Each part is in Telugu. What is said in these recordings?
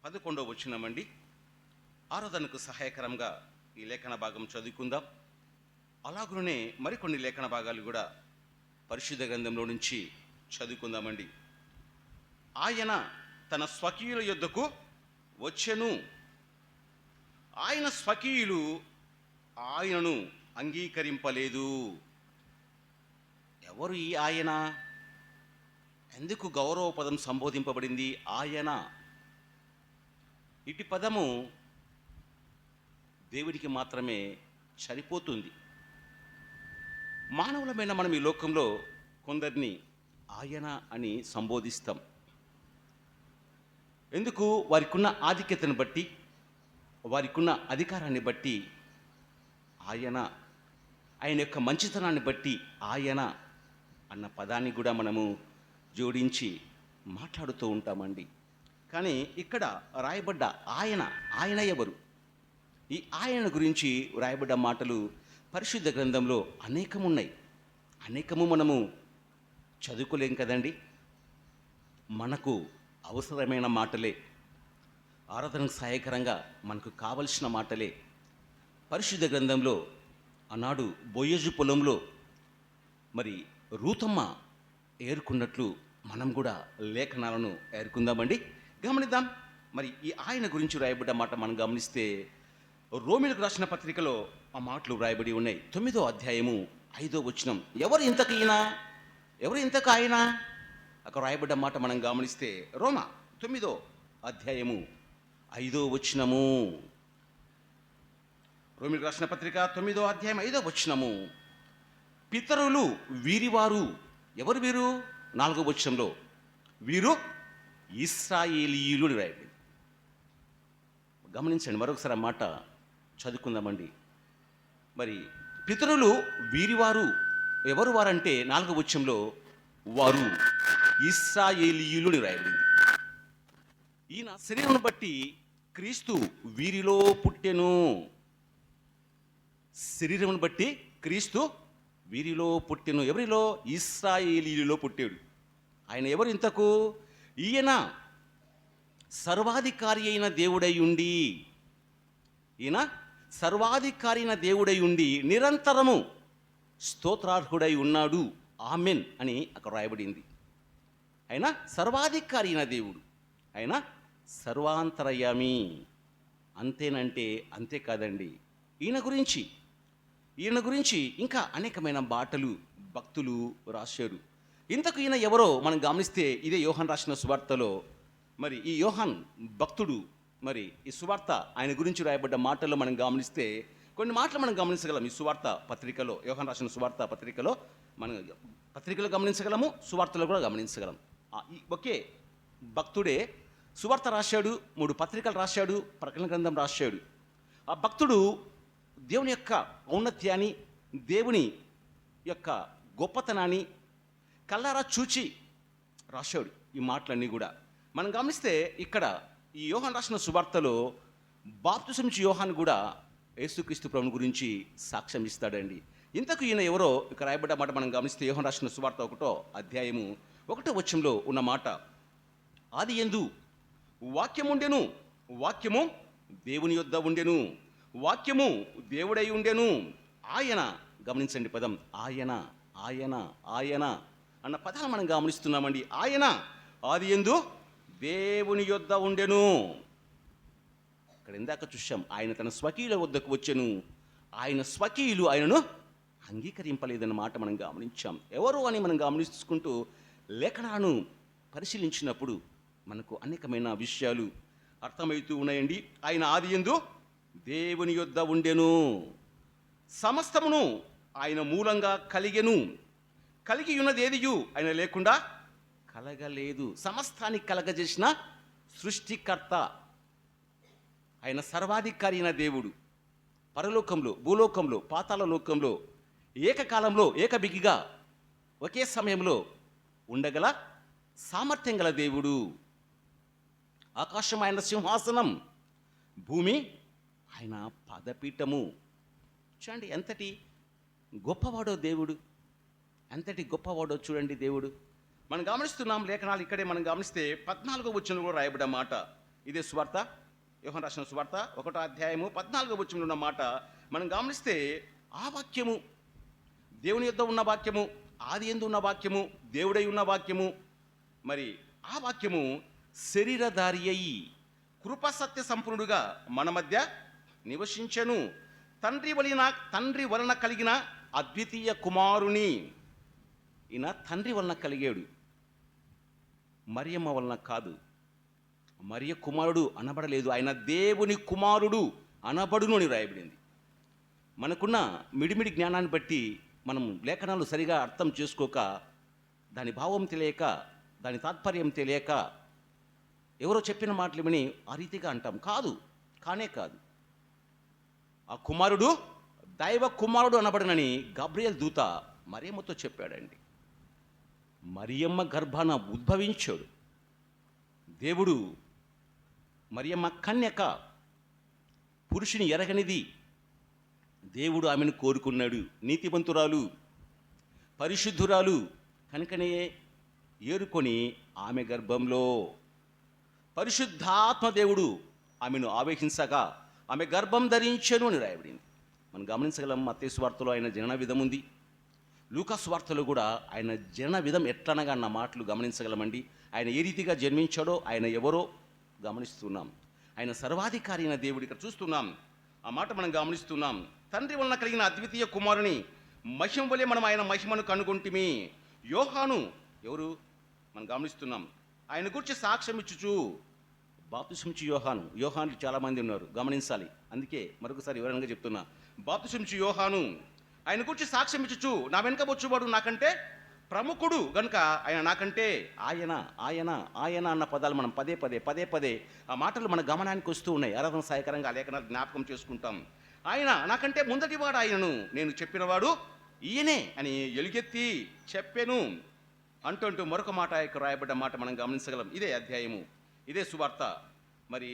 11వ వచనమండి. ఆరాధనకు సహాయకరంగా ఈ లేఖన భాగం చదువుకుందాం. అలాగునే మరికొన్ని లేఖన భాగాలు కూడా పరిశుద్ధ గ్రంథంలో నుంచి చదువుకుందామండి. ఆయన తన స్వకీయుల యొద్దకు వచ్చెను. ఆయన స్వకీయులు ఆయనను అంగీకరింపలేదు. ఎవరు ఈ ఆయన? ఎందుకు గౌరవ పదం సంబోధింపబడింది? ఆయన. ఇటు పదము దేవుడికి మాత్రమే సరిపోతుంది. మానవులమైన మనం ఈ లోకంలో కొందరిని ఆయన అని సంబోధిస్తాం. ఎందుకు? వారికున్న ఆధిక్యతను బట్టి, వారికున్న అధికారాన్ని బట్టి ఆయన, ఆయన యొక్క మంచితనాన్ని బట్టి ఆయన అన్న పదాన్ని కూడా మనము జోడించి మాట్లాడుతూ ఉంటామండి. కానీ ఇక్కడ రాయబడ్డ ఆయన ఎవరు? ఈ ఆయన గురించి రాయబడ్డ మాటలు పరిశుద్ధ గ్రంథంలో అనేకమున్నాయి. అనేకము మనము చదువుకోలేం కదండి. మనకు అవసరమైన మాటలే, ఆరాధనకు సహాయకరంగా మనకు కావలసిన మాటలే పరిశుద్ధ గ్రంథంలో ఆనాడు బోయజు పొలంలో మరి రూతమ్మ ఏరుకున్నట్లు మనం కూడా లేఖనాలను ఏరుకుందామండి. గమనిద్దాం. మరి ఈ ఆయన గురించి రాయబడ్డ మాట మనం గమనిస్తే రోమిలకు రాసిన పత్రికలో ఆ మాటలు రాయబడి ఉన్నాయి. 9వ అధ్యాయము 5వ వచనం. ఎవరు ఇంతకు ఈయన? ఎవరు ఇంతకు ఆయన? అక్కడ రాయబడ్డ మాట మనం గమనిస్తే రోమా 9వ అధ్యాయము 5వ వచనము. రోమిలకు రాసిన పత్రిక 9వ అధ్యాయం 5వ వచనము. పితరులు వీరివారు. ఎవరు వీరు? 4వ వచనంలో వీరు ఇశ్రాయేలీయులు రాయబడింది. గమనించండి, మరొకసారి ఆ మాట చదువుకుందామండి. మరి పితరులు వీరివారు. ఎవరు వారంటే 4వ వచనంలో వారు ఇశ్రాయేలీయులు రాయబడింది. ఈయన శరీరం బట్టి క్రీస్తు వీరిలో పుట్టెను. శరీరం బట్టి క్రీస్తు వీరిలో పుట్టెను. ఎవరిలో? ఇశ్రాయేలీయులో పుట్టాడు. ఆయన ఎవరు ఇంతకు? ఈయన సర్వాధికారి అయిన దేవుడై ఉండి, ఈయన సర్వాధికారి అయిన దేవుడై ఉండి నిరంతరము స్తోత్రార్హుడై ఉన్నాడు. ఆమెన్ అని అక్కడ రాయబడింది. ఆయన సర్వాధికారి అయిన దేవుడు, ఆయన సర్వాంతరయామి. అంతేనంటే అంతే కాదండి. ఈయన గురించి ఇంకా అనేకమైన మాటలు భక్తులు రాశారు. ఇంతకు ఈయన ఎవరో మనం గమనిస్తే ఇదే యోహాన్ రాసిన సువార్తలో మరి ఈ యోహాన్ భక్తుడు మరి ఈ సువార్త ఆయన గురించి రాయబడ్డ మాటల్లో మనం గమనిస్తే కొన్ని మాటలు మనం గమనించగలం. ఈ సువార్త పత్రికలో, యోహాన్ రాసిన సువార్త పత్రికలో మనం పత్రికలో గమనించగలము, సువార్తలో కూడా గమనించగలం. ఒకే భక్తుడే సువార్త రాశాడు, 3 పత్రికలు రాశాడు, ప్రకటన గ్రంథం రాశాడు. ఆ భక్తుడు దేవుని యొక్క ఔన్నత్యాన్ని, దేవుని యొక్క గొప్పతనాన్ని కళ్ళారా చూచి రాశాడు. ఈ మాటలన్నీ కూడా మనం గమనిస్తే ఇక్కడ ఈ యోహాన్ రాసిన సువార్తలో బాప్తిసమిచ్చే యోహాన్ కూడా యేసుక్రీస్తు ప్రభువుని గురించి సాక్ష్యం ఇస్తాడండి. ఇంతకు ఈయన ఎవరో ఇక్కడ రాయబడ్డ మాట మనం గమనిస్తే యోహాన్ రాసిన సువార్త 1వ అధ్యాయము 1వ వచనంలో ఉన్న మాట. ఆదియందు వాక్యము ఉండెను, వాక్యము దేవుని యొద్ద ఉండెను, వాక్యము దేవుడై ఉండెను. ఆయన, గమనించండి పదం, ఆయన ఆయన ఆయన అన్న పదాలు మనం గమనిస్తున్నామండి. ఆయన ఆదియందు దేవుని యొద్ద ఉండెను. ఇక్కడ ఇందాక చూశాం, ఆయన తన స్వకీయుల వద్దకు వచ్చెను. ఆయన స్వకీయులు ఆయనను అంగీకరింపలేదన్న మాట మనం గమనించాం. ఎవరు అని మనం గమనించుకుంటూ లేఖనాలను పరిశీలించినప్పుడు మనకు అనేకమైన విషయాలు అర్థమవుతూ ఉన్నాయండి. ఆయన ఆదియందు దేవుని యొద్ద ఉండెను, సమస్తమును ఆయన మూలంగా కలిగెను, కలిగి ఉన్నది ఏదియు ఆయన లేకుండా కలగలేదు. సమస్తాన్ని కలగజేసిన సృష్టికర్త ఆయన, సర్వాధికారి అయిన దేవుడు. పరలోకంలో, భూలోకంలో, పాతాళ లోకంలో ఏకకాలంలో ఏకబిగిగా ఒకే సమయంలో ఉండగల సామర్థ్యం గల దేవుడు. ఆకాశం ఆయన సింహాసనం, భూమి ఆయన పదపీఠము. చూడండి ఎంతటి గొప్పవాడో దేవుడు, ఎంతటి గొప్పవాడో చూడండి దేవుడు. మనం గమనిస్తున్నాం లేఖనాలు. ఇక్కడే మనం గమనిస్తే 14వ వచనంలో కూడా రాయబడ్డ మాట, ఇదే సువార్త, యోహాను రాసిన సువార్త 1వ అధ్యాయము 14వ వచనంలో ఉన్న మాట మనం గమనిస్తే, ఆ వాక్యము దేవుని యొద్ద ఉన్న వాక్యము, ఆది యందు ఉన్న వాక్యము, దేవుడై ఉన్న వాక్యము, మరి ఆ వాక్యము శరీరధారి అయి కృపసత్య సంపూర్ణుడుగా మన మధ్య నివసించెను. తండ్రి వలన కలిగిన అద్వితీయ కుమారుని. ఈయన తండ్రి వలన కలిగాడు, మరియమ్మ వలన కాదు. మరియ కుమారుడు అనబడలేదు, ఆయన దేవుని కుమారుడు అనబడును అని రాయబడింది. మనకున్న మిడిమిడి జ్ఞానాన్ని బట్టి మనం లేఖనాలు సరిగా అర్థం చేసుకోక, దాని భావం తెలియక, దాని తాత్పర్యం తెలియక ఎవరో చెప్పిన మాటలు విని ఆ రీతిగా అంటాం. కానే కాదు. ఆ కుమారుడు దైవ కుమారుడు అనబడనని గబ్రియల్ దూత మరియమ్మతో చెప్పాడండి. మరియమ్మ గర్భాన ఉద్భవించాడు దేవుడు. మరియమ్మ కన్యక, పురుషుని ఎరగనిది. దేవుడు ఆమెను కోరుకున్నాడు. నీతిమంతురాలు, పరిశుద్ధురాలు కనుకనే ఏరుకొని ఆమె గర్భంలో పరిశుద్ధాత్మ దేవుడు ఆమెను ఆవేశించగా ఆమె గర్భం ధరించెను అని రాయబడింది. మనం గమనించగలం. మత్తయి సువార్తలో ఆయన జనన విధం ఉంది, లూకా సువార్తలో కూడా ఆయన జనన విధం ఎట్లనగా అన్న మాటలు గమనించగలమండి. ఆయన ఏ రీతిగా జన్మించాడో, ఆయన ఎవరో గమనిస్తున్నాం. ఆయన సర్వాధికారి అయిన దేవుడు ఇక్కడ చూస్తున్నాం. ఆ మాట మనం గమనిస్తున్నాం. తండ్రి వలన కలిగిన అద్వితీయ కుమారుని మహిమ వలె మనం ఆయన మహిమను కనుగొంటిమి. యోహాను ఎవరు మనం గమనిస్తున్నాం. ఆయన గురించి సాక్ష్యం ఇచ్చుచు బాప్తిస్మిచ్చు యోహాను చాలామంది ఉన్నారు, గమనించాలి. అందుకే మరొకసారి వివరంగా చెప్తున్నా. బాప్తిస్మిచ్చు యోహాను ఆయన గురించి సాక్ష్యం ఇచ్చుచు, నా వెనుక వచ్చేవాడు నాకంటే ప్రముఖుడు గనుక ఆయన నాకంటే, ఆయన ఆయన ఆయన అన్న పదాలు మనం పదే పదే ఆ మాటలు మన గమనానికి వస్తూ ఉన్నాయి. ఆరాధన సహాయకరంగా ఆ లేఖనాలు జ్ఞాపకం చేసుకుంటాం. ఆయన నాకంటే ముందటివాడు ఆయనను, నేను చెప్పినవాడు ఈయనే అని ఎలుగెత్తి చెప్పెను అంటూ మరొక మాట ఇక్కడ రాయబడ్డ మాట మనం గమనించగలం. ఇదే అధ్యాయము, ఇదే సువార్త. మరి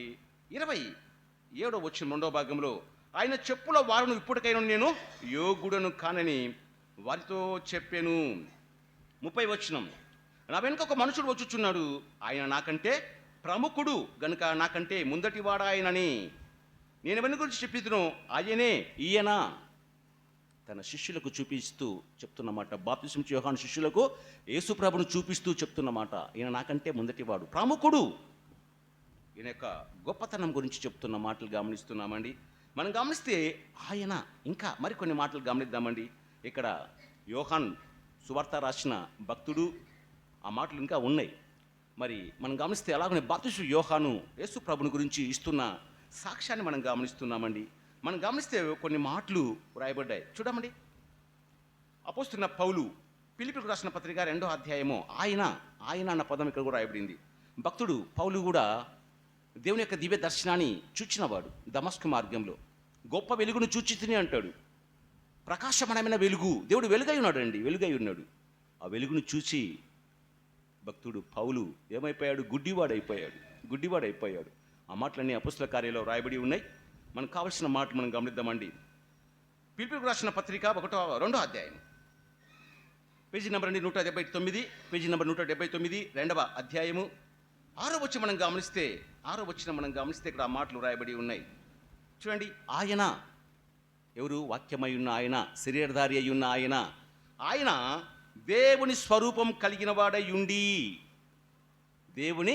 27వ వచనం 2వ భాగంలో, ఆయన చెప్పుల వారును ఇప్పటికైనా నేను యోగుడను కానని వారితో చెప్పాను. 30వ వచనం, నా వెనుక ఒక మనుషుడు వచ్చుచున్నాడు, ఆయన నాకంటే ప్రముఖుడు గనుక నాకంటే ముందటివాడు ఆయనని నేను ఎవరి గురించి చెప్పితునో ఆయనే ఈయన. తన శిష్యులకు చూపిస్తూ చెప్తున్నమాట. బాప్తిస్మిచ్చు యోహాను శిష్యులకు యేసు ప్రభును చూపిస్తూ చెప్తున్నమాట. ఈయన నాకంటే ముందటివాడు, ప్రముఖుడు. ఈయన యొక్క గొప్పతనం గురించి చెప్తున్న మాటలు గమనిస్తున్నామండి. మనం గమనిస్తే ఆయన ఇంకా మరికొన్ని మాటలు గమనిద్దామండి. ఇక్కడ యోహాన్ సువార్త రాసిన భక్తుడు, ఆ మాటలు ఇంకా ఉన్నాయి. మరి మనం గమనిస్తే అలాగనే బాప్తిస్మిచ్చు యోహాను యేసు ప్రభుని గురించి ఇస్తున్న సాక్ష్యాన్ని మనం గమనిస్తున్నామండి. మనం గమనిస్తే కొన్ని మాటలు రాయబడ్డాయి, చూడమండి. అపోస్తున్న పౌలు ఫిలిప్పీయులకు రాసిన పత్రిక 2వ అధ్యాయము ఆయన అన్న పదం ఇక్కడ కూడా రాయబడింది. భక్తుడు పౌలు కూడా దేవుని యొక్క దివ్య దర్శనాన్ని చూచినవాడు. దమస్కు మార్గంలో గొప్ప వెలుగును చూచితిని అంటాడు. ప్రకాశమానమైన వెలుగు, దేవుడు వెలుగై ఉన్నాడు అండి, వెలుగై ఉన్నాడు. ఆ వెలుగును చూచి భక్తుడు పౌలు ఏమైపోయాడు? గుడ్డివాడైపోయాడు. ఆ మాటలన్నీ అపోస్తల కార్యాల్లో రాయబడి ఉన్నాయి. మనకు కావలసిన మాట మనం గమనిద్దామండి. ఫిలిప్పీయులకు రాసిన పత్రిక 2వ అధ్యాయం, పేజీ నెంబర్ 179, పేజీ నెంబర్ 179, 2వ అధ్యాయము 6వ వచనం మనం గమనిస్తే ఇక్కడ ఆ మాటలు రాయబడి ఉన్నాయి. చూడండి. ఆయన ఎవరు? వాక్యమై ఉన్న ఆయన, శరీరధారి అయి ఉన్న ఆయన దేవుని స్వరూపం కలిగిన వాడై ఉండి, దేవుని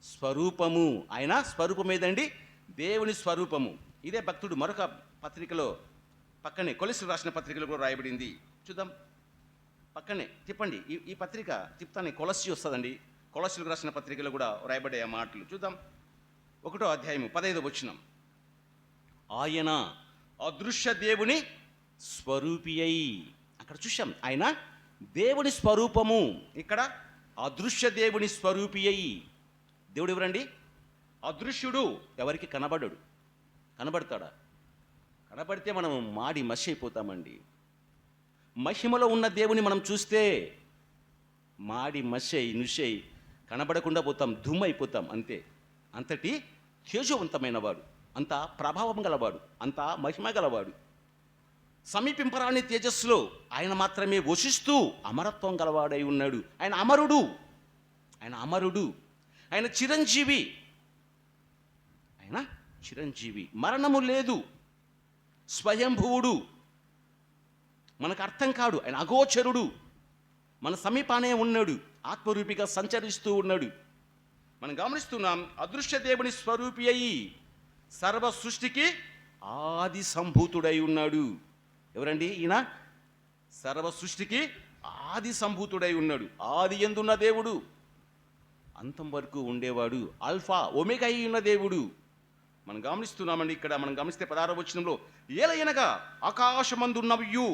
స్వరూపము, ఆయన స్వరూపం ఏదండి? దేవుని స్వరూపము. ఇదే భక్తుడు మరొక పత్రికలో పక్కనే కొలస్సీలకు రాసిన పత్రికలో కూడా రాయబడింది. చూద్దాం, పక్కనే తిప్పండి. ఈ పత్రిక తిప్పుతానే కొలస్సీ వస్తుందండి. కొలస్సీలకు రాసిన పత్రికలో కూడా రాయబడే ఆ మాటలు చూద్దాం. 1వ అధ్యాయము 15వ వచనం, ఆయన అదృశ్య దేవుని స్వరూపి అయి. అక్కడ చూశాం, ఆయన దేవుని స్వరూపము, ఇక్కడ అదృశ్య దేవుని స్వరూపి అయి. దేవుడు ఎవరండి? అదృశ్యుడు. ఎవరికి కనబడతాడా? కనబడితే మనం మాడి మసి అయిపోతామండి. మహిమలో ఉన్న దేవుని మనం చూస్తే మాడి మసి నుషై కనబడకుండా పోతాం, దుమ్మైపోతాం అంతే. అంతటి తేజవంతమైన వాడు, అంత ప్రభావం గలవాడు, అంత మహిమ గలవాడు. సమీపింపరాని తేజస్సులో ఆయన మాత్రమే వసిస్తూ అమరత్వం గలవాడై ఉన్నాడు. ఆయన అమరుడు, ఆయన చిరంజీవి. ఆయన చిరంజీవి, మరణము లేదు, స్వయంభువుడు, మనకు అర్థం కాడు, ఆయన అగోచరుడు, మన సమీపానే ఉన్నాడు, ఆత్మరూపిగా సంచరిస్తూ ఉన్నాడు. మనం గమనిస్తున్నాం, అదృశ్య దేవుని స్వరూపి అయి సర్వ సృష్టికి ఆది సంభూతుడై ఉన్నాడు. ఎవరండి ఈయన? సర్వ సృష్టికి ఆది సంభూతుడై ఉన్నాడు. ఆది యందున్న దేవుడు, అంతం వరకు ఉండేవాడు, ఆల్ఫా ఒమేగా అయి ఉన్న దేవుడు. మనం గమనిస్తున్నామండి. ఇక్కడ మనం గమనిస్తే 16వ వచనంలో, ఏలయనగా ఆకాశమందున్నవియు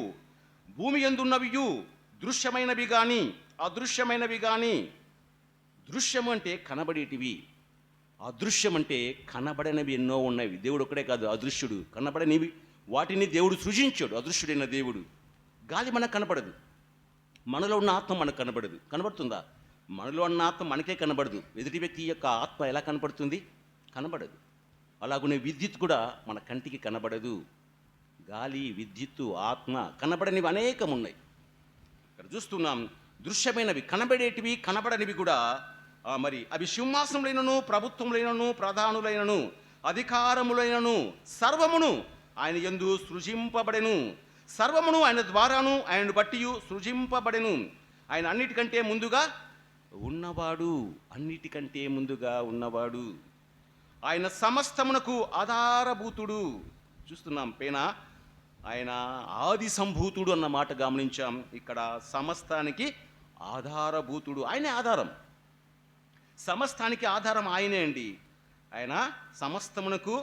భూమి యందున్నవియు దృశ్యమైనవి కానీ అదృశ్యమైనవి కానీ. దృశ్యం అంటే కనబడేటివి, అదృశ్యం అంటే కనబడనివి ఎన్నో ఉన్నవి. దేవుడు ఒక్కడే కాదు అదృశ్యుడు. కనబడనివి వాటిని దేవుడు సృజించాడు, అదృశ్యుడైన దేవుడు. గాలి మనకు కనబడదు, మనలో ఉన్న ఆత్మ మనకు కనబడదు. కనబడుతుందా? మనలో ఉన్న ఆత్మ మనకే కనబడదు. ఎదుటి వ్యక్తి యొక్క ఆత్మ ఎలా కనబడుతుంది? కనబడదు. అలాగనే విద్యుత్ కూడా మన కంటికి కనబడదు. గాలి, విద్యుత్తు, ఆత్మ కనబడనివి అనేకం ఉన్నాయి. ఇక్కడ చూస్తున్నాం, దృశ్యమైనవి, కనబడేటివి, కనబడనివి కూడా. మరి అవి సింహాసనములైనను, ప్రభుత్వములైనను, ప్రధానులైనను, అధికారములైనను సర్వమును ఆయన యందు సృజింపబడెను. సర్వమును ఆయన ద్వారాను ఆయనను బట్టి సృజింపబడెను. ఆయన అన్నిటికంటే ముందుగా ఉన్నవాడు, అన్నిటికంటే ముందుగా ఉన్నవాడు. ఆయన సమస్తమునకు ఆధారభూతుడు. చూస్తున్నాం పైన ఆయన ఆది సంభూతుడు అన్న మాట గమనించాం. ఇక్కడ సమస్తానికి ఆధారభూతుడు, ఆయనే ఆధారం. సమస్తానికి ఆధారం ఆయనే అండి. ఆయన సమస్తమునకు,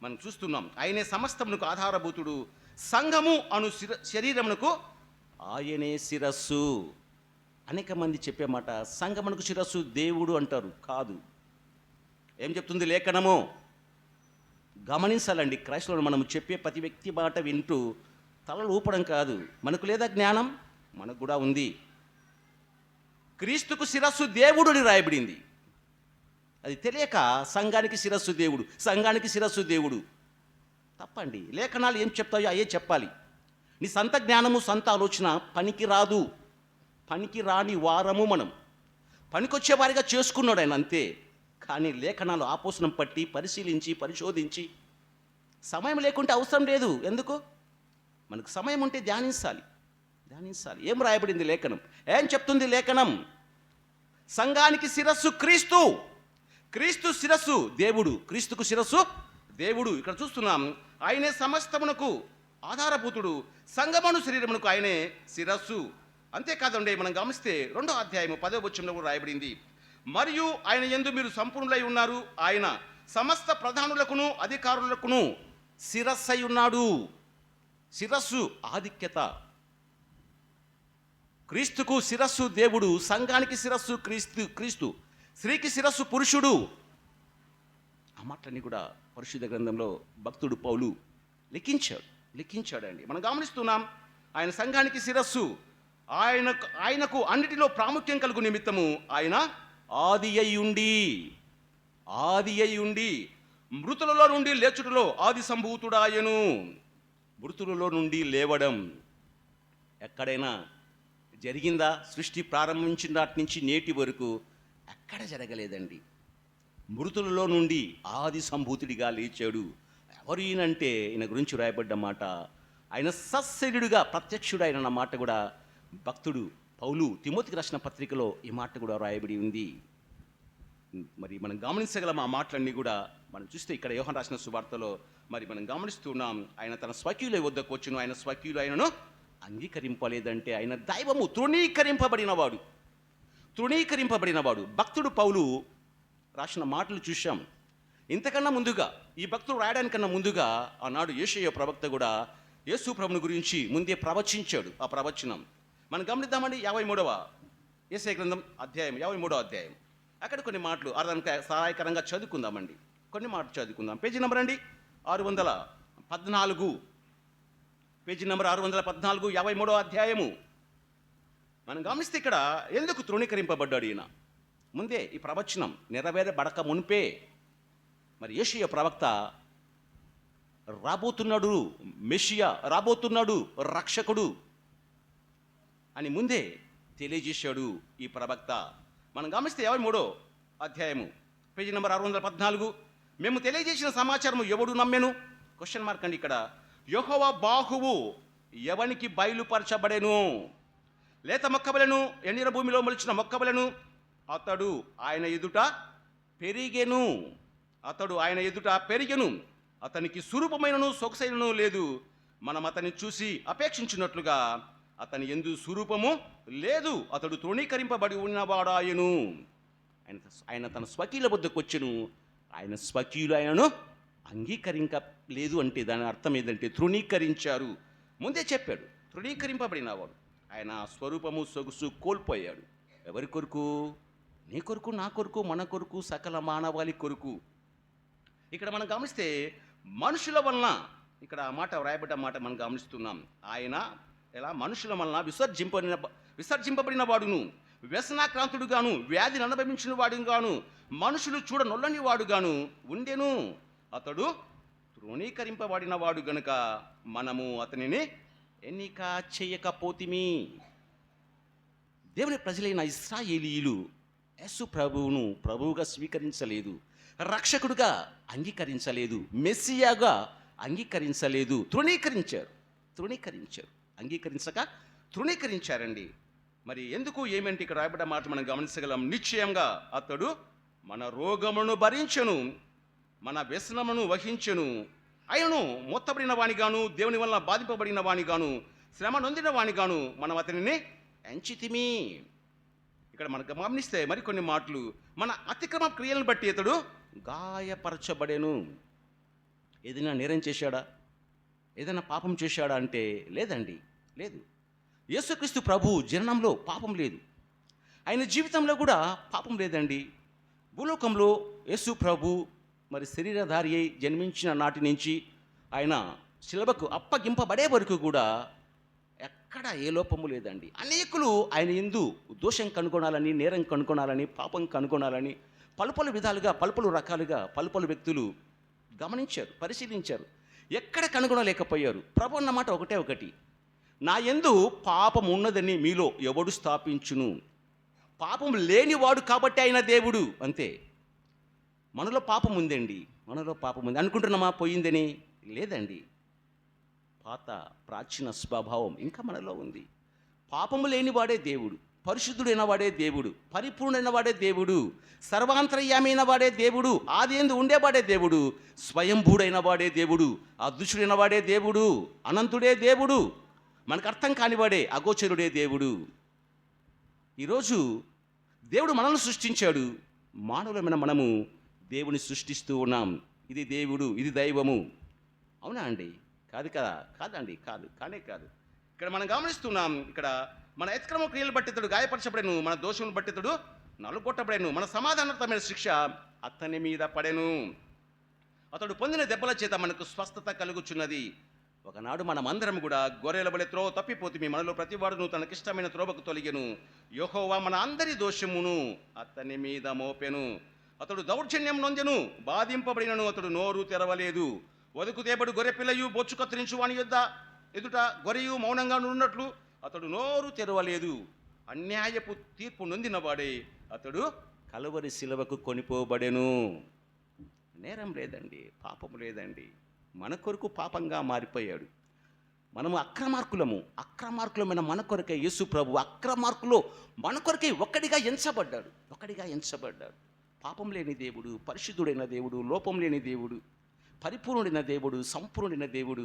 మనం చూస్తున్నాం, ఆయనే సమస్తమునకు ఆధారభూతుడు. సంఘము అను శరీరమునకు ఆయనే శిరస్సు. అనేక మంది చెప్పే మాట, సంఘమునకు శిరస్సు దేవుడు అంటారు. కాదు. ఏం చెప్తుంది లేఖనము? గమనించాలండి. క్రైస్తవులు మనం చెప్పే ప్రతి వ్యక్తి మాట వింటూ తలలు ఊపడం కాదు. మనకు లేదా జ్ఞానం? మనకు కూడా ఉంది. క్రీస్తుకు శిరస్సు దేవుడు అని రాయబడింది. అది తెలియక సంఘానికి శిరస్సు దేవుడు, సంఘానికి శిరస్సు దేవుడు. తప్పండి. లేఖనాలు ఏం చెప్తాయో అయ్యే చెప్పాలి. నీ సొంత జ్ఞానము, సొంత ఆలోచన పనికి రాదు. పనికి రాని వారము మనం. పనికొచ్చే వారిగా చేసుకున్నాడు ఆయన, అంతే. కానీ లేఖనాలు ఆపోసనం పట్టి పరిశీలించి పరిశోధించి, సమయం లేకుంటే అవసరం లేదు. ఎందుకు? మనకు సమయం ఉంటే ధ్యానించాలి. ఏం రాయబడింది లేఖనం? ఏం చెప్తుంది లేఖనం? సంఘానికి శిరస్సు క్రీస్తు. క్రీస్తు శిరస్సు దేవుడు, క్రీస్తుకు శిరస్సు దేవుడు. ఇక్కడ చూస్తున్నాం, ఆయనే సమస్తమునకు ఆధారభూతుడు, సంఘమును శరీరమునకు ఆయనే శిరస్సు. అంతేకాదండి, మనం గమనిస్తే 2వ అధ్యాయము 10వ వచనంలో కూడా రాయబడింది, మరియు ఆయన యందు మీరు సంపూర్ణులై ఉన్నారు. ఆయన సమస్త ప్రధానులకును అధికారులకును శిరస్సై ఉన్నాడు. శిరస్సు ఆధిక్యత. క్రీస్తుకు శిరస్సు దేవుడు, సంఘానికి శిరస్సు క్రీస్తు, స్త్రీకి శిరస్సు పురుషుడు. ఆ మాటలన్నీ కూడా పరిశుద్ధ గ్రంథంలో భక్తుడు పౌలు లిఖించాడండి. మనం గమనిస్తున్నాం, ఆయన సంఘానికి శిరస్సు. ఆయనకు అన్నిటిలో ప్రాముఖ్యం కలుగు నిమిత్తము ఆయన ఆది అయి ఉండి మృతులలో నుండి లేచుటలో ఆది సంభూతుడాయను. మృతులలో నుండి లేవడం ఎక్కడైనా జరిగిందా? సృష్టి ప్రారంభించిన నాటి నుంచి నేటి వరకు ఎక్కడ జరగలేదండి. మృతులలో నుండి ఆది సంభూతుడిగా లేచాడు. ఎవరు ఈయనంటే, ఈయన గురించి రాయబడ్డ మాట, ఆయన సశరీరుడుగా ప్రత్యక్షుడు ఆయన మాట కూడా భక్తుడు పౌలు తిమోతికి రాసిన పత్రికలో ఈ మాట కూడా రాయబడి ఉంది. మరి మనం గమనించగలం ఆ మాటలన్నీ కూడా. మనం చూస్తే ఇక్కడ యోహాను రాసిన సువార్తలో మరి మనం గమనిస్తున్నాం, ఆయన తన స్వకీయుల వద్దకు వచ్చును, ఆయన స్వకీయులు ఆయనను అంగీకరింపలేదంటే ఆయన దైవము తృణీకరింపబడినవాడు. భక్తుడు పౌలు రాసిన మాటలు చూశాం. ఇంతకన్నా ముందుగా, ఈ భక్తుడు రాయడానికన్నా ముందుగా ఆనాడు యేషయ్య ప్రవక్త కూడా యేసు ప్రభుని గురించి ముందే ప్రవచించాడు. ఆ ప్రవచనం మనం గమనిద్దామండి. 53వ యేషయ్య గ్రంథం అధ్యాయం 53వ అధ్యాయం. అక్కడ కొన్ని మాటలు అర్థానికి సహాయకరంగా చదువుకుందామండి. కొన్ని మాటలు చదువుకుందాం. పేజీ నెంబర్ అండి 614, పేజీ నెంబర్ 614, 53వ అధ్యాయము. మనం గమనిస్తే ఇక్కడ ఎందుకు తృణీకరింపబడ్డాడు ఈయన? ముందే ఈ ప్రవచనం నెరవేరబడక మునిపే మరి యేషయ్య ప్రవక్త రాబోతున్నాడు, మెషియా రాబోతున్నాడు, రక్షకుడు అని ముందే తెలియజేశాడు ఈ ప్రవక్త. మనం గమనిస్తే 53వ అధ్యాయము పేజీ నెంబర్ 614, మేము తెలియజేసిన సమాచారం ఎవడు నమ్మెను? క్వశ్చన్ మార్క్ అండి ఇక్కడ. యెహోవా బాహువు ఎవనికి బయలుపరచబడెను? లేత మొక్కబలను, ఎండిన భూమిలో మొలిచిన మొక్కబలను అతడు ఆయన ఎదుట పెరిగెను. అతడు ఆయన ఎదుట పెరిగెను. అతనికి స్వరూపమైనను సొగసైనను లేదు. మనం అతన్ని చూసి అపేక్షించినట్లుగా అతని యందు స్వరూపము లేదు. అతడు తృణీకరింపబడి ఉన్నవాడాయను. ఆయన తన స్వకీయుల వద్దకు వచ్చెను. ఆయన స్వకీయులు ఆయనను అంగీకరించలేదు. అంటే దాని అర్థం ఏంటంటే తృణీకరించారు. ముందే చెప్పాడు, తృణీకరింపబడినవాడు. ఆయన స్వరూపము సొగసు కోల్పోయాడు. ఎవరి కొరకు? నీ కొరకు, నా కొరకు, మన కొరకు, సకల మానవాళి కొరకు. ఇక్కడ మనం గమనిస్తే మనుషుల వలన, ఇక్కడ మాట వ్రాయబడ్డ మాట మనం గమనిస్తున్నాం. ఆయన ఎలా మనుషుల వలన విసర్జింపబడిన వాడును, వ్యసనాక్రాంతుడుగాను, వ్యాధిని అనుభవించిన వాడుగాను, మనుషులు చూడ నొల్లని వాడుగాను ఉండెను. అతడు తృణీకరింపబడిన వాడు గనుక మనము అతనిని ఎన్నిక చేయకపోతిమి. దేవుని ప్రజలైన ఇశ్రాయేలీయులు యేసు ప్రభువును ప్రభువుగా స్వీకరించలేదు, రక్షకుడుగా అంగీకరించలేదు, మెస్సియాగా అంగీకరించలేదు. తృణీకరించారు. అంగీకరించక తృణీకరించారండి. మరి ఎందుకు, ఏమంటే ఇక్కడ రాయబడ్డ మాట మనం గమనించగలం. నిశ్చయంగా అతడు మన రోగమును భరించెను, మన వ్యసనమును వహించెను. ఆయనను మొత్తబడిన వానిగాను, దేవుని వలన బాధింపబడిన వానిగాను, శ్రమ నొందిన వానిగాను మనం అతనిని ఎంచితిమి. ఇక్కడ మనకు గమనిస్తే మరికొన్ని మాటలు. మన అతిక్రమ క్రియలను బట్టి ఇతడు గాయపరచబడెను. ఏదైనా నేరం చేశాడా? ఏదైనా పాపం చేశాడా అంటే లేదండి, లేదు. యేసుక్రీస్తు ప్రభు జననంలో పాపం లేదు, ఆయన జీవితంలో కూడా పాపం లేదండి. భూలోకంలో యేసు ప్రభు మరి శరీరధారి అయి జన్మించిన నాటి నుంచి ఆయన శిలువకు అప్పగింపబడే వరకు కూడా ఎక్కడ ఏ లోపము లేదండి. అనేకులు ఆయన యందు దోషం కనుగొనాలని, నేరం కనుగొనాలని, పాపం కనుగొనాలని పలుపలు విధాలుగా, పలుపలు రకాలుగా పలుపలు వ్యక్తులు గమనించారు, పరిశీలించారు. ఎక్కడ కనుగొనలేకపోయారు. ప్రభు అన్నమాట ఒకటి, నా యందు పాపం ఉన్నదని మీలో ఎవడు స్థాపించును? పాపం లేనివాడు కాబట్టి ఆయన దేవుడు, అంతే. మనలో పాపం ఉందండి, మనలో పాపం ఉంది అనుకుంటున్నామా పోయిందని? లేదండి. పాత ప్రాచీన స్వభావం ఇంకా మనలో ఉంది. పాపము లేనివాడే దేవుడు, పరిశుద్ధుడైన వాడే దేవుడు, పరిపూర్ణైన వాడే దేవుడు, సర్వాంతర్యామైన వాడే దేవుడు, ఆదియందు ఉండేవాడే దేవుడు, స్వయంభూడైన వాడే దేవుడు, అదృశ్యుడైన వాడే దేవుడు, అనంతుడే దేవుడు, మనకు అర్థం కానివాడే అగోచరుడే దేవుడు. ఈరోజు దేవుడు మనల్ని సృష్టించాడు, మానవులమైన మనము దేవుని సృష్టిస్తూ ఉన్నాం. ఇది దేవుడు, ఇది దైవము. అవునా అండి? కాదండి, కానే కాదు. ఇక్కడ మనం గమనిస్తున్నాం. ఇక్కడ మన అతిక్రమ క్రియలు బట్టి ఇతడు గాయపరచబడెను, మన దోషములు బట్టి ఇతడు నలుగొట్టబడెను, మన సమాధానతమైన శిక్ష అతని మీద పడెను. అతడు పొందిన దెబ్బల చేత మనకు స్వస్థత కలుగుచున్నది. ఒకనాడు మనమందరం కూడా గొర్రెల వలె త్రోవ తప్పిపోతుంది, మనలో ప్రతివాడును తనకిష్టమైన త్రోవకు తొలగెను. యెహోవా మన అందరి దోషమును అతని మీద మోపెను. అతడు దౌర్జన్యం నొందెను, బాధింపబడినను అతడు నోరు తెరవలేదు. వదుకు తేబడు గొర్రె పిల్లయు బొచ్చు కత్తిరించు వాని ఎదుట గొర్రెయు మౌనంగా ఉన్నట్లు అతడు నోరు తెరవలేదు. అన్యాయపు తీర్పు నొందినవాడే అతడు కలువరి శిలువకు కొనిపోబడెను. నేరం లేదండి, పాపం లేదండి. మన కొరకు పాపంగా మారిపోయాడు. మనము అక్రమార్కులమైన మన కొరకే యేసు ప్రభు అక్రమార్కులో మన కొరకే ఒక్కడిగా ఎంచబడ్డాడు. పాపం లేని దేవుడు, పరిశుద్ధుడైన దేవుడు, లోపం లేని దేవుడు, పరిపూర్ణుడైన దేవుడు, సంపూర్ణుడైన దేవుడు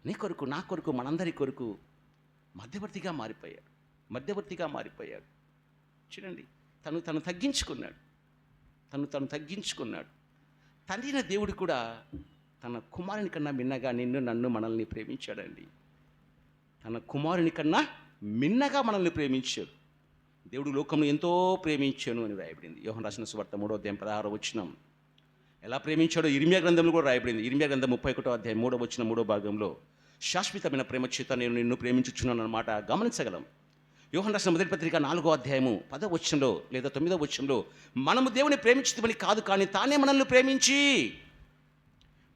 నీ కొరకు, నా కొరకు, మనందరి కొరకు మధ్యవర్తిగా మారిపోయాడు. చూడండి, తను తగ్గించుకున్నాడు. తండ్రి అయిన దేవుడు కూడా తన కుమారుని కన్నా మిన్నగా నిన్ను, నన్ను, మనల్ని ప్రేమించాడండి. తన కుమారుని కన్నా మిన్నగా మనల్ని ప్రేమించాడు. దేవుడు లోకంను ఎంతో ప్రేమించాను అని రాయబడింది. యోహాను రాసిన సువార్త 3వ అధ్యాయం 16వ వచనం. ఎలా ప్రేమించాడో ఇర్మియా గ్రంథంలో కూడా రాయబడింది. ఇర్మియా గ్రంథం 31వ అధ్యాయం 3వ వచనం 3వ భాగంలో శాశ్వతమైన ప్రేమ చేత నేను నిన్ను ప్రేమించుచున్నాను అన్నమాట గమనించగలం. యోహాను రాసిన మొదటి పత్రిక 4వ అధ్యాయము 10వ వచనంలో లేదా 9వ వచనంలో మనము దేవుని ప్రేమించుతామని కాదు, కానీ తానే మనల్ని ప్రేమించి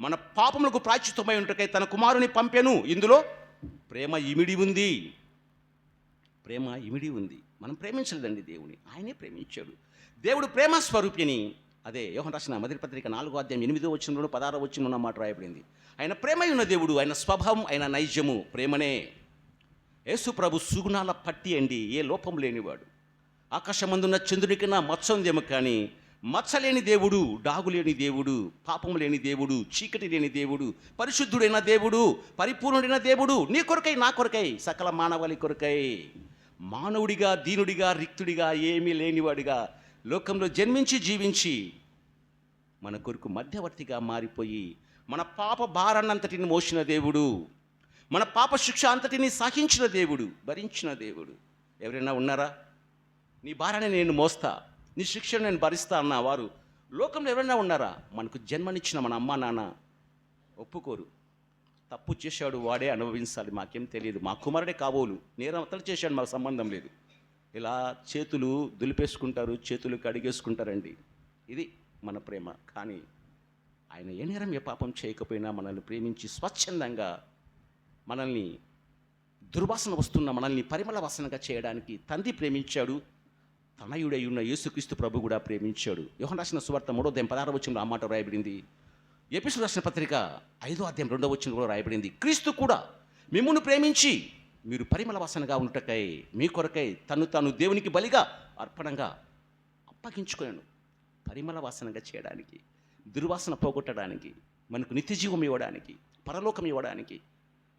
మన పాపములకు ప్రాయశ్చిత్తమై ఉంటకై తన కుమారుని పంపెను. ఇందులో ప్రేమ ఇమిడి ఉంది. మనం ప్రేమించలేదండి దేవుని, ఆయనే ప్రేమించాడు. దేవుడు ప్రేమ స్వరూపిని, అదే యోహాను రాసిన మొదటి పత్రిక 4వ అధ్యాయం 8వ వచనంలో 16వ వచనంలో ఉన్న మాట రాయబడింది. ఆయన ప్రేమై ఉన్న దేవుడు, ఆయన స్వభావం, ఆయన నైజము ప్రేమనే. యేసు ప్రభు సుగుణాల పట్టి అండి, ఏ లోపం లేనివాడు. ఆకాశమందున్న చంద్రుడికి నా మచ్చ ఉందేమో కానీ మచ్చలేని దేవుడు, డాగు లేని దేవుడు, పాపం లేని దేవుడు, చీకటి లేని దేవుడు, పరిశుద్ధుడైన దేవుడు, పరిపూర్ణుడైన దేవుడు, నీ కొరకై నా కొరకై సకల మానవాళి కొరకై మానవుడిగా, దీనుడిగా, రిక్తుడిగా, ఏమీ లేనివాడిగా లోకంలో జన్మించి జీవించి మన కొరకు మధ్యవర్తిగా మారిపోయి మన పాప భారాన్నంతటిని మోసిన దేవుడు, మన పాప శిక్ష అంతటిని సహించిన దేవుడు, భరించిన దేవుడు. ఎవరైనా ఉన్నారా? నీ భారాన్ని నేను మోస్తా, నీ శిక్షను నేను భరిస్తా అన్న వారు లోకంలో ఎవరైనా ఉన్నారా? మనకు జన్మనిచ్చిన మన అమ్మ నాన్న ఒప్పుకోరు. తప్పు చేశాడు వాడే అనుభవించాలి, మాకేం తెలియదు, మా కుమారుడే కాబోలు, నేరం అతడు చేశాడు, మాకు సంబంధం లేదు. ఇలా చేతులు దులిపేసుకుంటారు, చేతులు కడిగేసుకుంటారండి. ఇది మన ప్రేమ. కానీ ఆయన ఏ నేరం ఏ పాపం చేయకపోయినా మనల్ని ప్రేమించి స్వచ్ఛందంగా మనల్ని దుర్వాసన వస్తున్న మనల్ని పరిమళ వాసనగా చేయడానికి తండ్రి ప్రేమించాడు. తనయుడై ఉన్న యేసుక్రీస్తు ప్రభు కూడా ప్రేమించాడు. యోహాను రాసిన సువార్త 3వ అధ్యాయం 16వ వచనంలో ఆ మాట రాయబడింది. ఎఫెసీయులకు రాసిన పత్రిక 5వ అధ్యాయం 2వ వచనంలో రాయబడింది. క్రీస్తు కూడా మిమ్మును ప్రేమించి మీరు పరిమళ వాసనగా ఉండుటకై మీ కొరకై తాను దేవునికి బలిగా అర్పణంగా అప్పగించుకున్నాను. పరిమళ వాసనగా చేయడానికి, దుర్వాసన పోగొట్టడానికి, మనకు నిత్యజీవం ఇవ్వడానికి, పరలోకం ఇవ్వడానికి,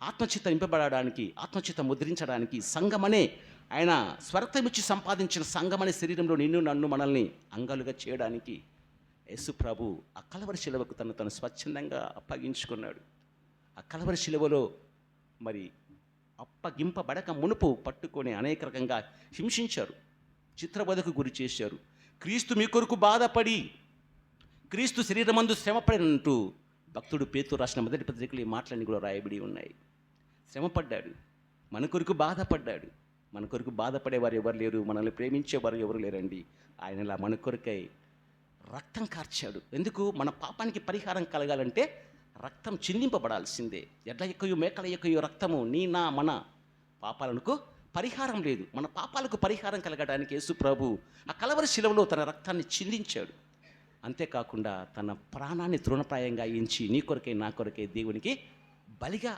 ఆత్మచిత్త నింపబడడానికి, ఆత్మచిత్త ముద్రించడానికి సంఘమనే ఆయన స్వరక్తమిచ్చి సంపాదించిన సంఘమనే శరీరంలో నిన్ను నన్ను మనల్ని అంగాలుగా చేయడానికి యేసు ప్రభు ఆ కలవరి శిలువకు తను స్వచ్ఛందంగా అప్పగించుకున్నాడు. ఆ కలవరి శిలువలో మరి అప్పగింపబడక మునుపు పట్టుకొని అనేక రకంగా హింసించారు, చిత్రవధకు గురి చేశారు. క్రీస్తు మీ కొరకు బాధపడి, క్రీస్తు శరీరమందు శ్రమపడినట్టు భక్తుడు పేతురు రాసిన మొదటి పత్రికలు ఈ మాటలన్నీ కూడా రాయబడి ఉన్నాయి. శ్రమపడ్డాడు, మన కొరకు బాధపడ్డాడు. మన కొరకు బాధపడేవారు ఎవరు లేరు, మనల్ని ప్రేమించేవారు ఎవరు లేరండి. ఆయన ఇలా మన కొరకై రక్తం కార్చాడు. ఎందుకు? మన పాపానికి పరిహారం కలగాలంటే రక్తం చిందింపబడాల్సిందే. ఎడ్ల యొక్కయో మేకల యొక్కయో రక్తము నీ నా మన పాపాలకు పరిహారం లేదు. మన పాపాలకు పరిహారం కలగడానికి యేసు ప్రభు ఆ కలవరి శిలువలో తన రక్తాన్ని చిందించాడు. అంతేకాకుండా తన ప్రాణాన్ని తృణప్రాయంగా ఎంచి నీ కొరకై నా కొరకై దేవునికి బలిగా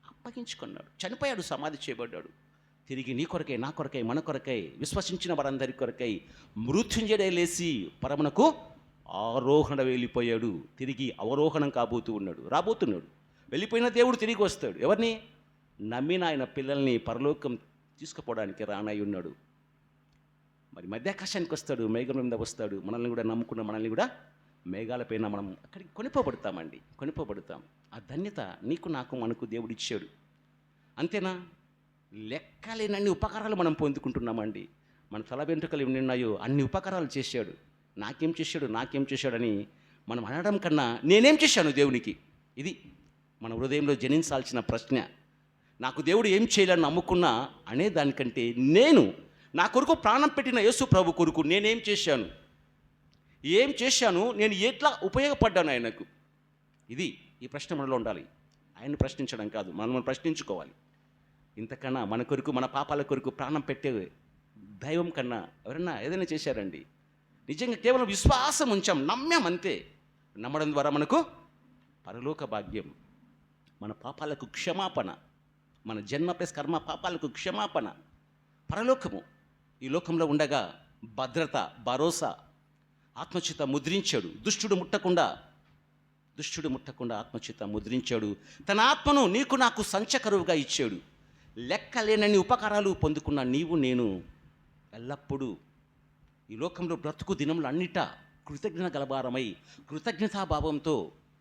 అప్పగించుకున్నాడు. చనిపోయాడు, సమాధి చేయబడ్డాడు. తిరిగి నీ కొరకై నా కొరకై మన కొరకై విశ్వసించిన వారందరి కొరకై మృత్యుంజయుడై లేచి పరమునకు ఆరోహణ వెళ్ళిపోయాడు. తిరిగి అవరోహణం రాబోతున్నాడు. వెళ్ళిపోయిన దేవుడు తిరిగి వస్తాడు. ఎవరిని? నమ్మిన ఆయన పిల్లల్ని పరలోకం తీసుకుపోవడానికి రానై ఉన్నాడు. మరి మధ్యాకాశానికి వస్తాడు, మేఘం మీద వస్తాడు. మనల్ని కూడా నమ్ముకున్న మనల్ని కూడా మేఘాలపైన మనం అక్కడికి కొనిపోబడతాం. ఆ ధన్యత నీకు నాకు మనకు దేవుడు ఇచ్చాడు. అంతేనా? లెక్కలేనన్ని ఉపకారాలు మనం పొందుకుంటున్నామండి. మన తల వెంట్రుకలు ఎన్ని ఉన్నాయో అన్ని ఉపకారాలు చేశాడు. నాకేం చేశాడని మనం అనడం కన్నా నేనేం చేశాను దేవునికి, ఇది మన హృదయంలో జనించాల్సిన ప్రశ్న. నాకు దేవుడు ఏం చేయాలని నమ్ముకున్నా అనే దానికంటే నేను నా కొరకు ప్రాణం పెట్టిన యేసు ప్రభు కొరకు నేనేం చేశాను, నేను ఎట్లా ఉపయోగపడ్డాను ఆయనకు, ఇది ఈ ప్రశ్న మనలో ఉండాలి. ఆయన్ని ప్రశ్నించడం కాదు, మనం ప్రశ్నించుకోవాలి. ఇంతకన్నా మన కొరకు మన పాపాల కొరకు ప్రాణం పెట్టే దైవం కన్నా ఎవరన్నా ఏదైనా చేశారండి? నిజంగా కేవలం విశ్వాసం ఉంచాం, నమ్మాం అంతే. నమ్మడం ద్వారా మనకు పరలోక భాగ్యం, మన పాపాలకు క్షమాపణ, మన జన్మ ప్లస్ కర్మ పాపాలకు క్షమాపణ, పరలోకము. ఈ లోకంలో ఉండగా భద్రత, భరోసా, ఆత్మచిత్త ముద్రించాడు. దుష్టుడు ముట్టకుండా ఆత్మచిత్త ముద్రించాడు. తన ఆత్మను నీకు నాకు సంచకరువుగా ఇచ్చాడు. లెక్కలేనన్ని ఉపకారాలు పొందుకున్న నీవు నేను ఎల్లప్పుడూ ఈ లోకంలో బ్రతుకు దినములు అన్నిటా కృతజ్ఞత గలభారమై కృతజ్ఞతాభావంతో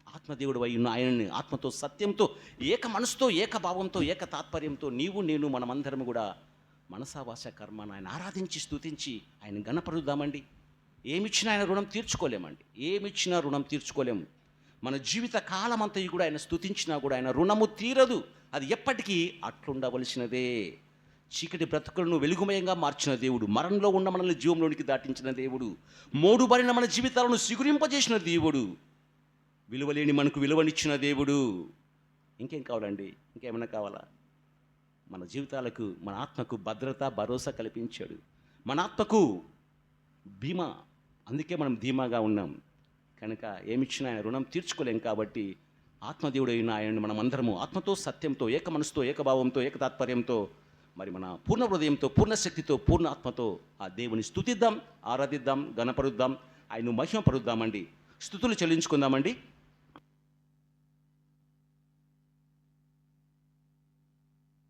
ఆత్మదేవుడు అయి ఉన్న ఆయనని ఆత్మతో సత్యంతో ఏక మనసుతో ఏక భావంతో ఏక తాత్పర్యంతో నీవు నేను మనమందరం కూడా మనసావాస కర్మను ఆయన ఆరాధించి స్తుతించి ఆయన గణపరుద్దామండి. ఏమిచ్చినా ఆయన రుణం తీర్చుకోలేము. మన జీవిత కాలం అంతయు కూడా ఆయన స్తుతించినా కూడా ఆయన రుణము తీరదు. అది ఎప్పటికీ అట్లుండవలసినదే. చీకటి బ్రతుకులను వెలుగుమయంగా మార్చిన దేవుడు, మరణంలో ఉన్న మనల్ని జీవంలోనికి దాటించిన దేవుడు, మోడుబారిన మన జీవితాలను సిగురింపజేసిన దేవుడు, విలువలేని మనకు విలువనిచ్చిన దేవుడు. ఇంకేం కావాలండి? ఇంకేమైనా కావాలా? మన జీవితాలకు, మన ఆత్మకు భద్రత, భరోసా కల్పించాడు. మన ఆత్మకు బీమా, అందుకే మనం ధీమాగా ఉన్నాం. కనుక ఏమిచ్చినా ఆయన రుణం తీర్చుకోలేం. కాబట్టి ఆత్మదేవుడైన ఆయన మనం అందరము ఆత్మతో, సత్యంతో, ఏక మనసుతో, ఏకభావంతో, ఏక తాత్పర్యంతో, మరి మన పూర్ణ హృదయంతో, పూర్ణ శక్తితో, పూర్ణ ఆత్మతో ఆ దేవుని స్తుతిద్దాం, ఆరాధిద్దాం, ఘనపరుద్దాం, ఆయన మహిమపరుద్దామండి. స్తుతులు చెల్లించుకుందామండి.